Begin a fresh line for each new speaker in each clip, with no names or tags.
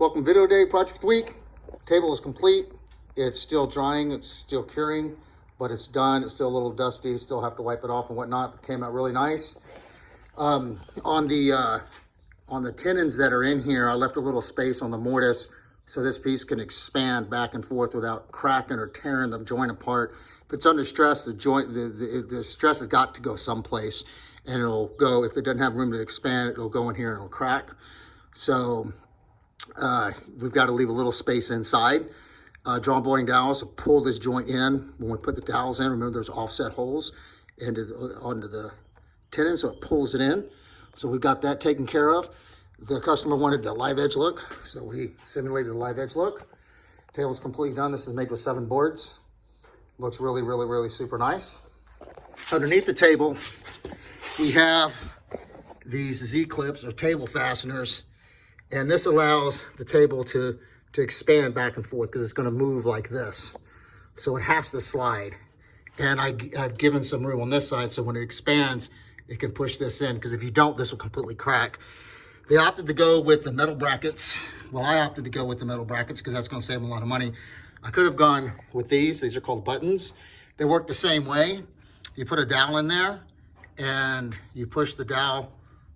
Welcome video day, project week. Table is complete. It's still drying, it's still curing, but it's done. It's still a little dusty, still have to wipe it off and whatnot. It came out really nice. On the tenons that are in here, I left a little space on the mortise so this piece can expand back and forth without cracking or tearing the joint apart. If it's under stress, the stress has got to go someplace, and it'll go, if it doesn't have room to expand, it'll go in here and it'll crack. So we've got to leave a little space inside. Drawn boring dowels to pull this joint in. When we put the dowels in, remember there's offset holes onto the tenon, so it pulls it in. So we've got that taken care of. The customer wanted the live edge look, so we simulated the live edge look. Table's completely done. This is made with 7 boards. Looks really, really, really super nice. Underneath the table, we have these Z-clips or table fasteners, and this allows the table to expand back and forth because it's going to move like this. So it has to slide. And I've given some room on this side so when it expands, it can push this in, because if you don't, this will completely crack. They opted to go with the metal brackets. Well, I opted to go with the metal brackets because that's going to save them a lot of money. I could have gone with these. These are called buttons. They work the same way. You put a dowel in there and you push the dowel,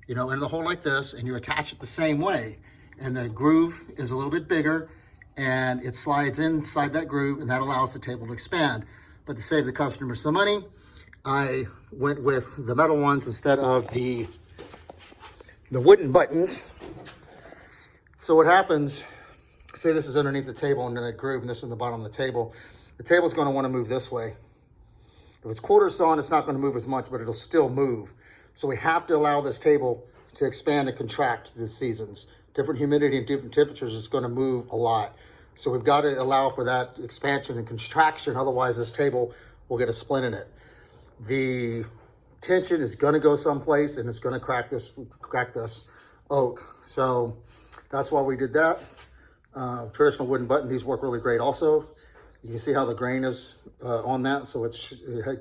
in the hole like this, and you attach it the same way. And the groove is a little bit bigger and it slides inside that groove, and that allows the table to expand. But to save the customer some money, I went with the metal ones instead of the wooden buttons. So what happens, say this is underneath the table and then a groove, and this is the bottom of the table. The table's going to want to move this way. If it's quarter sawn, it's not going to move as much, but it'll still move. So we have to allow this table to expand and contract the seasons. Different humidity and different temperatures is going to move a lot. So we've got to allow for that expansion and contraction. Otherwise, this table will get a splint in it. The tension is going to go someplace, and it's going to crack this oak. So that's why we did that. Traditional wooden button, these work really great also. You can see how the grain is on that, so it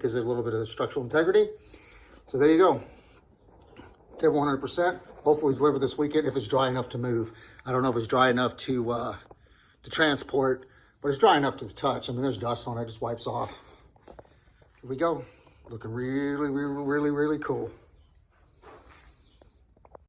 gives it a little bit of structural integrity. So there you go. Table 100%. Hopefully deliver this weekend if it's dry enough to move. I don't know if it's dry enough to transport, but it's dry enough to the touch. I mean, there's dust on it, it just wipes off. Here we go. Looking really, really, really, really cool.